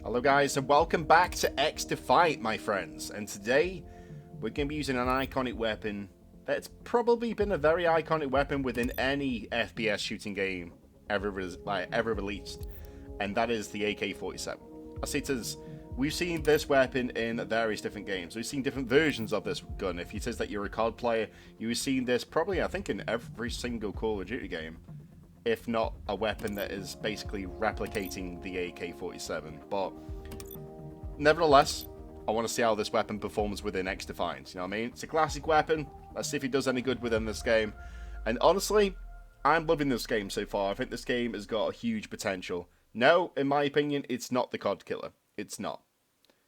Hello guys and welcome back to XDefiant, my friends, and today we're going to be using an iconic weapon that's probably been a very iconic weapon within any FPS shooting game ever released, and that is the AK-47. I see it as we've seen this weapon in various different games. We've seen different versions of this gun. If it says that you're a COD player, you've seen this probably, I think, in every single Call of Duty game, if not a weapon that is basically replicating the AK-47. But nevertheless, I want to see how this weapon performs within XDefiant. You know what I mean? It's a classic weapon. Let's see if it does any good within this game. And honestly, I'm loving this game so far. I think this game has got a huge potential. No, in my opinion, it's not the COD killer. It's not.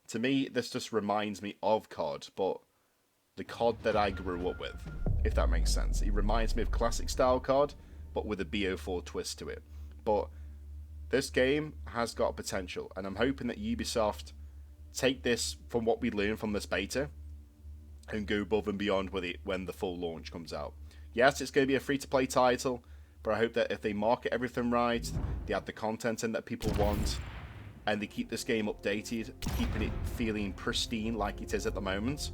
To me, this just reminds me of COD, but the COD that I grew up with, if that makes sense. It reminds me of classic style COD, but with a BO4 twist to it. But this game has got potential, and I'm hoping that Ubisoft take this from what we learned from this beta and go above and beyond with it when the full launch comes out. Yes, it's going to be a free-to-play title, but I hope that if they market everything right, they add the content in that people want, and they keep this game updated, keeping it feeling pristine like it is at the moment,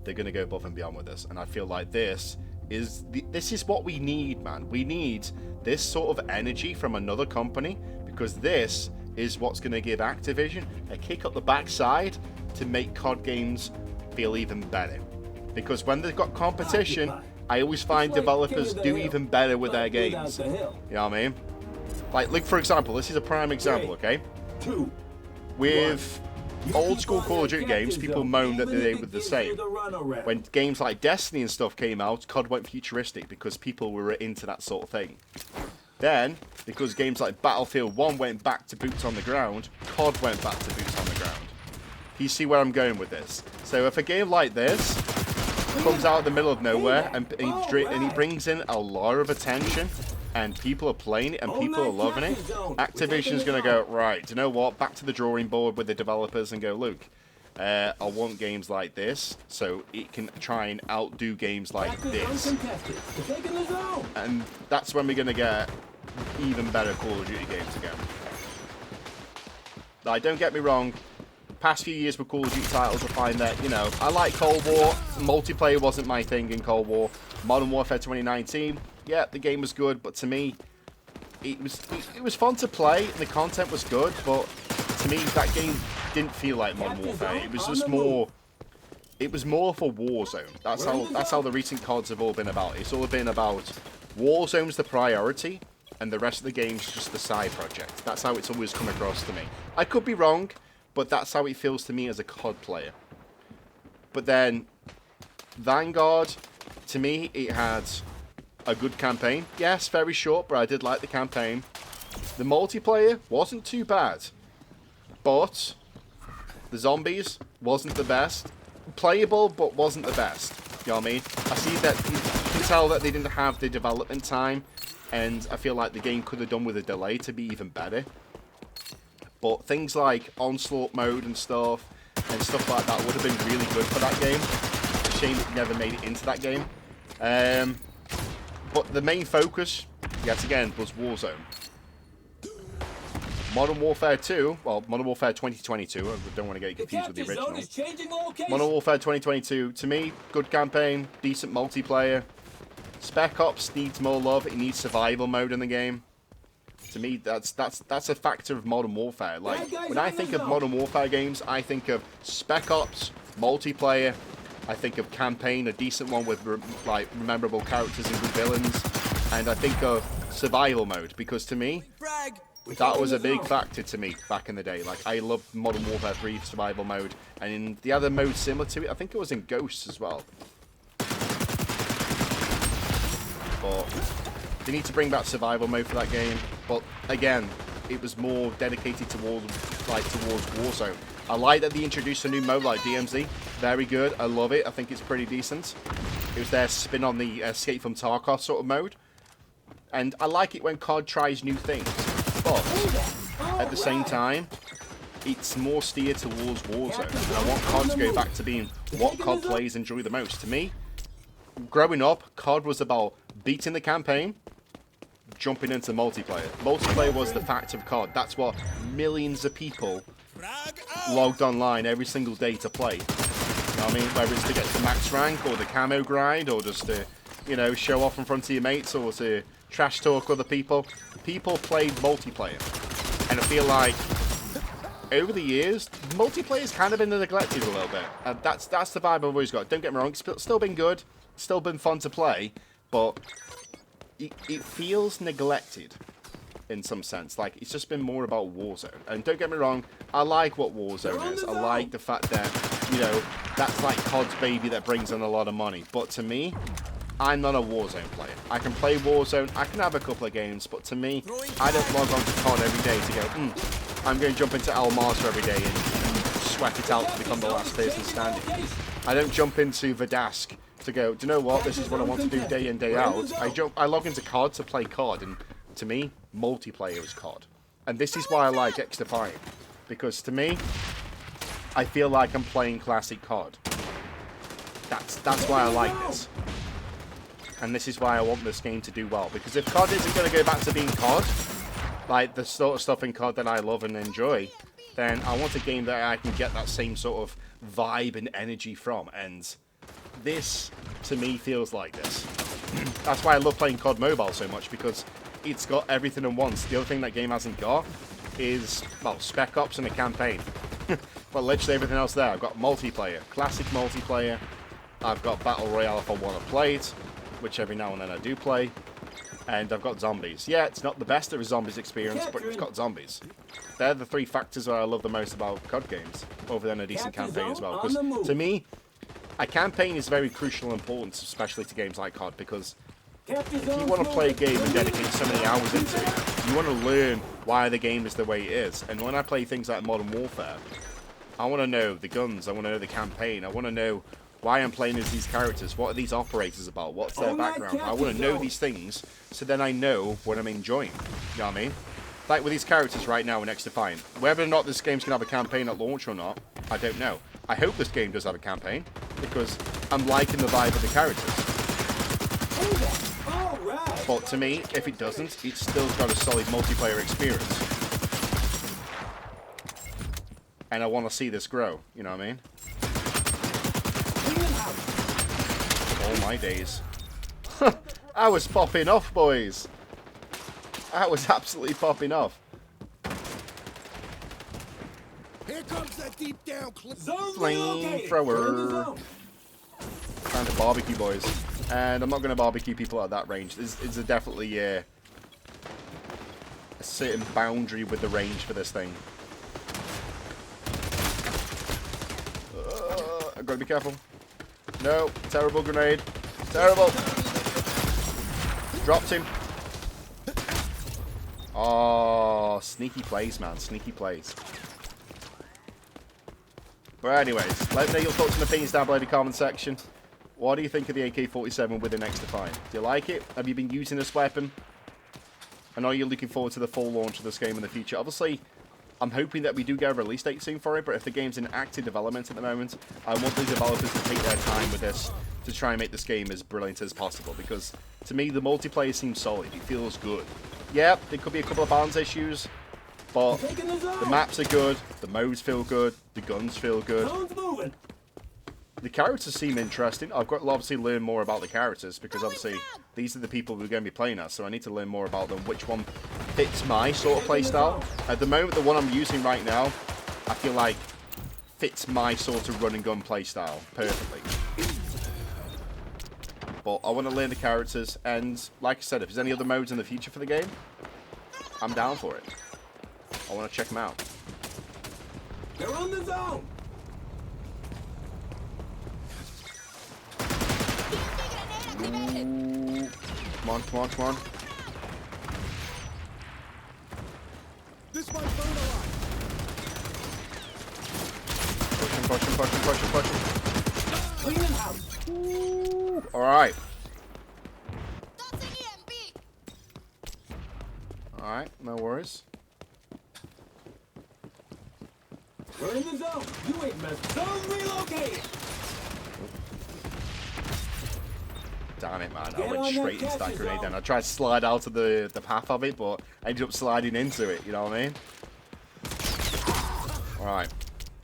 they're going to go above and beyond with this. And I feel like this is what we need, man. We need this sort of energy from another company, because this is what's going to give Activision a kick up the backside to make COD games feel even better. Because when they've got competition, I always find developers do even better with their games. You know what I mean? Like, look, for example, this is a prime example, okay? With old school Call of Duty games, people moan that they were the same. When games like Destiny and stuff came out, COD went futuristic because people were into that sort of thing. Then, because games like Battlefield 1 went back to boots on the ground, COD went back to boots on the ground. You see where I'm going with this? So if a game like this comes out of the middle of nowhere and it brings in a lot of attention, and people are playing it and people are loving it, Activision's going to go, right, do you know what, back to the drawing board with the developers and go, look, I want games like this so it can try and outdo games like this. And that's when we're going to get even better Call of Duty games again. Like, don't get me wrong, past few years with Call of Duty titles, I find that, you know, I like Cold War. Multiplayer wasn't my thing in Cold War. Modern Warfare 2019, yeah, the game was good, but to me, it was fun to play, and the content was good, but to me, that game didn't feel like Modern Warfare. It was just more, it was more for Warzone. That's how the recent CODs have all been about. It's all been about Warzone's the priority, and the rest of the game's just the side project. That's how it's always come across to me. I could be wrong, but that's how it feels to me as a COD player. But then, Vanguard, to me, it had a good campaign. Yes, very short, but I did like the campaign. The multiplayer wasn't too bad, but the zombies wasn't the best. Playable, but wasn't the best. You know what I mean? I see that you can tell that they didn't have the development time, and I feel like the game could have done with a delay to be even better. But things like Onslaught mode and stuff like that would have been really good for that game. It's a shame it never made it into that game. But the main focus, yet again, was Warzone. Modern Warfare 2, well, Modern Warfare 2022, I don't want to get confused with the original. Modern Warfare 2022, to me, good campaign, decent multiplayer. Spec Ops needs more love, it needs survival mode in the game. To me, that's a factor of Modern Warfare. Like, when I think of Modern Warfare games, I think of Spec Ops, multiplayer, I think of campaign, a decent one with memorable characters and good villains, and I think of survival mode, because to me, that was a big factor to me back in the day. Like, I loved Modern Warfare 3 survival mode, and in the other mode similar to it, I think it was in Ghosts as well. But they need to bring back survival mode for that game, but again, it was more dedicated towards Warzone. I like that they introduced a new mode like DMZ. Very good. I love it. I think it's pretty decent. It was their spin on the Escape from Tarkov sort of mode. And I like it when COD tries new things. But at the same time, it's more steered towards Warzone. And I want COD to go back to being what COD players enjoy the most. To me, growing up, COD was about beating the campaign, jumping into multiplayer. Multiplayer was the fact of COD. That's what millions of people logged online every single day to play. You know what I mean? Whether it's to get to max rank or the camo grind or just to, you know, show off in front of your mates or to trash talk other people. People played multiplayer. And I feel like over the years, multiplayer's kind of been neglected a little bit. And that's the vibe I've always got. Don't get me wrong, it's still been good. Still been fun to play. But it feels neglected in some sense. Like, it's just been more about Warzone. And don't get me wrong, I like what Warzone is. I like the fact that, you know, that's like COD's baby that brings in a lot of money. But to me, I'm not a Warzone player. I can play Warzone, I can have a couple of games, but to me, I don't log on to COD every day to go, I'm going to jump into El Marsa every day and sweat it out to become the last person standing. I don't jump into Verdask to go, do you know what, this is what I want to do day in, day out. I log into COD to play COD, and to me, multiplayer is COD. And this is why I like XDefiant. Because to me, I feel like I'm playing classic COD. That's why I like this. And this is why I want this game to do well. Because if COD isn't going to go back to being COD, like the sort of stuff in COD that I love and enjoy, then I want a game that I can get that same sort of vibe and energy from. And this, to me, feels like this. That's why I love playing COD Mobile so much, because it's got everything in once. The other thing that game hasn't got is, well, Spec Ops and a campaign. But literally everything else there. I've got multiplayer, classic multiplayer. I've got Battle Royale if I want to play it, which every now and then I do play. And I've got zombies. Yeah, it's not the best of a zombies experience, but it's got zombies. They're the three factors that I love the most about COD games, other than a decent campaign as well. Because to me, a campaign is very crucial and important, especially to games like COD, because if you want to play a game and dedicate so many hours into it, you want to learn why the game is the way it is. And when I play things like Modern Warfare, I want to know the guns, I want to know the campaign, I want to know why I'm playing as these characters, what are these operators about, what's their background. I want to know these things so then I know what I'm enjoying. You know what I mean? Like with these characters right now in XDefiant, whether or not this game's going to have a campaign at launch or not, I don't know. I hope this game does have a campaign, because I'm liking the vibe of the characters. But to me, if it doesn't, it's still got a solid multiplayer experience. And I want to see this grow, you know what I mean? Oh my days. I was popping off, boys. I was absolutely popping off. Here comes that deep down Flamethrower. Time to barbecue, boys. And I'm not going to barbecue people at that range. There's definitely a certain boundary with the range for this thing. I've got to be careful. No, terrible grenade. Terrible. Dropped him. Oh, sneaky plays, man. Sneaky plays. But anyways, let me know your thoughts and opinions down below in the comment section. What do you think of the AK-47 with the XDefiant? Do you like it? Have you been using this weapon? And are you looking forward to the full launch of this game in the future? Obviously, I'm hoping that we do get a release date soon for it, but if the game's in active development at the moment, I want the developers to take their time with this to try and make this game as brilliant as possible, because to me, the multiplayer seems solid. It feels good. Yeah, there could be a couple of balance issues, but the maps are good, the modes feel good, the guns feel good. The characters seem interesting. I've got to obviously learn more about the characters, because obviously these are the people we're going to be playing as, so I need to learn more about them, which one fits my sort of playstyle. At the moment, the one I'm using right now, I feel like fits my sort of run and gun playstyle perfectly. But I want to learn the characters, and like I said, if there's any other modes in the future for the game, I'm down for it. I want to check them out. They're on the zone. Ooh. Come on, come on, come on. This might burn a lot. Push him, push him, push him, push him, push him. Clean him out. Alright. Alright, no worries. We're in the zone. You ain't messed. Zone relocated. Damn it, man. I went straight into that grenade then. I tried to slide out of the path of it, but I ended up sliding into it, you know what I mean? Alright.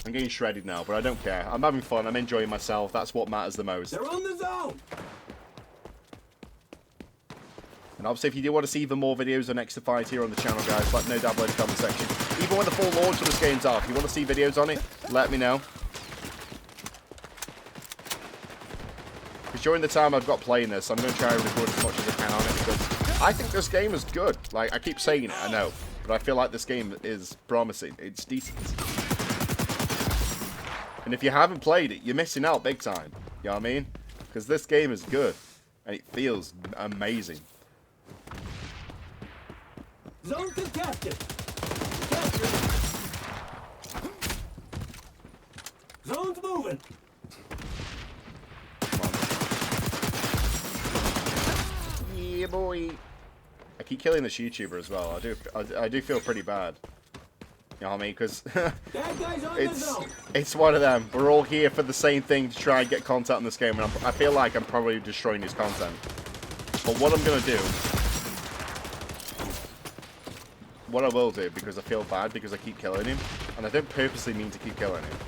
I'm getting shredded now, but I don't care. I'm having fun. I'm enjoying myself. That's what matters the most. They're on the zone. And obviously, if you do want to see even more videos on XDefiant here on the channel, guys, let me know down below in the comment section. Even when the full launch of this game's out, if you want to see videos on it, let me know. Because during the time I've got playing this, I'm going to try and record as much as I can on it, because I think this game is good. Like, I keep saying it, I know. But I feel like this game is promising. It's decent. And if you haven't played it, you're missing out big time. You know what I mean? Because this game is good. And it feels amazing. Zone contested. Captured. Zone's moving. Yeah, boy. I keep killing this YouTuber as well. I do feel pretty bad. You know what I mean? Because it's one of them. We're all here for the same thing, to try and get content in this game, and I feel like I'm probably destroying his content. But what I'm gonna do, what I will do, because I feel bad because I keep killing him, and I don't purposely mean to keep killing him.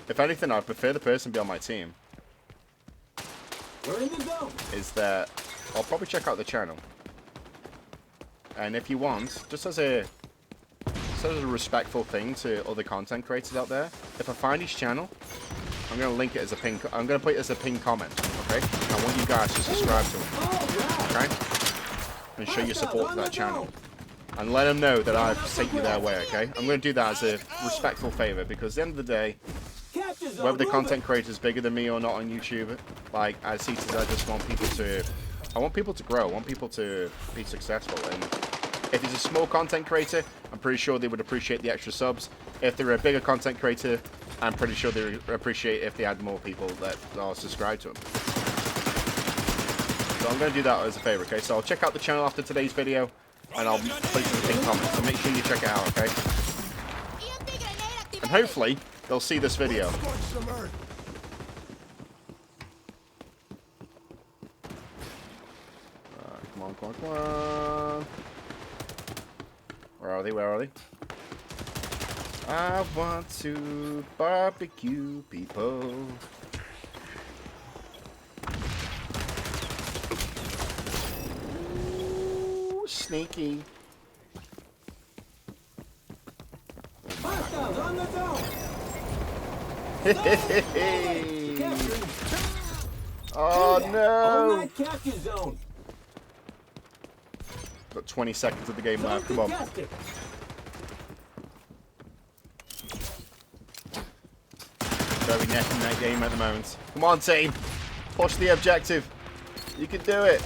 If anything, I'd prefer the person be on my team. We're in the zone. Is that I'll probably check out the channel, and if you want, just as a respectful thing to other content creators out there, if I find his channel, I'm gonna link it as a pin. I'm gonna put it as a pinned comment. Okay, I want you guys to subscribe to it. Okay, and show your support to that channel, and let them know that I've sent you their way. Okay, I'm gonna do that as a respectful favor, because at the end of the day, whether the content creator is bigger than me or not on YouTube, like I see it as I just want people to, I want people to grow, I want people to be successful. And if it's a small content creator, I'm pretty sure they would appreciate the extra subs. If they're a bigger content creator, I'm pretty sure they would appreciate if they had more people that are subscribed to them. So I'm going to do that as a favor, okay? So I'll check out the channel after today's video, and I'll put it in the pinned comment. So make sure you check it out, okay? And hopefully, they'll see this video. Come on, come on, come on. Where are they? Where are they? I want to barbecue people. Ooh, sneaky. Hostiles on the zone. Oh no! All night capture zone. Got 20 seconds of the game left. Come on. Very neck and neck game at the moment. Come on, team. Push the objective. You can do it.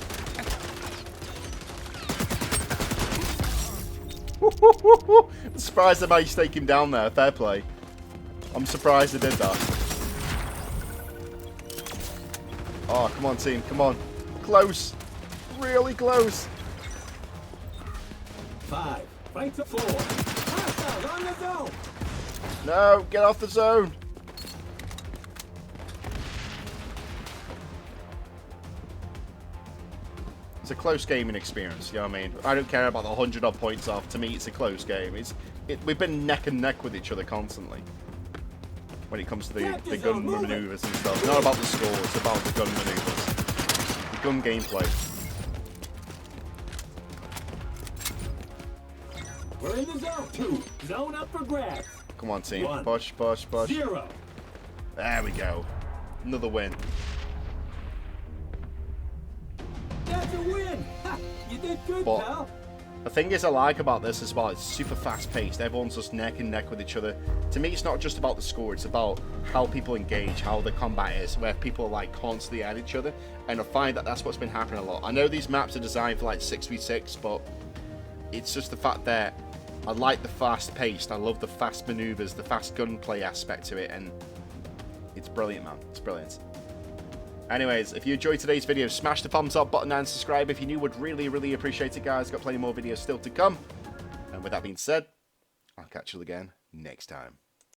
I'm surprised they managed to take him down there. Fair play. I'm surprised they did that. Oh, come on, team. Come on. Close. Really close. 5. Fight to 4. Hostiles on the zone. No, get off the zone. It's a close gaming experience, you know what I mean? I don't care about the 100 odd points off. To me, it's a close game. We've been neck and neck with each other constantly when it comes to the gun maneuvers and stuff. Not about the score, it's about the gun maneuvers. The gun gameplay. We're in the zone. 2. Zone up for grabs. Come on, team. 1. Push, push, push. 0. There we go. Another win. That's a win. Ha, you did good, But pal. the thing is I like about this is, well, it's super fast paced. Everyone's just neck and neck with each other. To me, it's not just about the score, it's about how people engage, how the combat is, where people are like constantly at each other. And I find that that's what's been happening a lot. I know these maps are designed for like 6v6, but it's just the fact that I like the fast paced. I love the fast maneuvers, the fast gunplay aspect to it, and it's brilliant, man. It's brilliant. Anyways, if you enjoyed today's video, smash the thumbs up button and subscribe if you're new. Would really, really appreciate it, guys. Got plenty more videos still to come. And with that being said, I'll catch you again next time.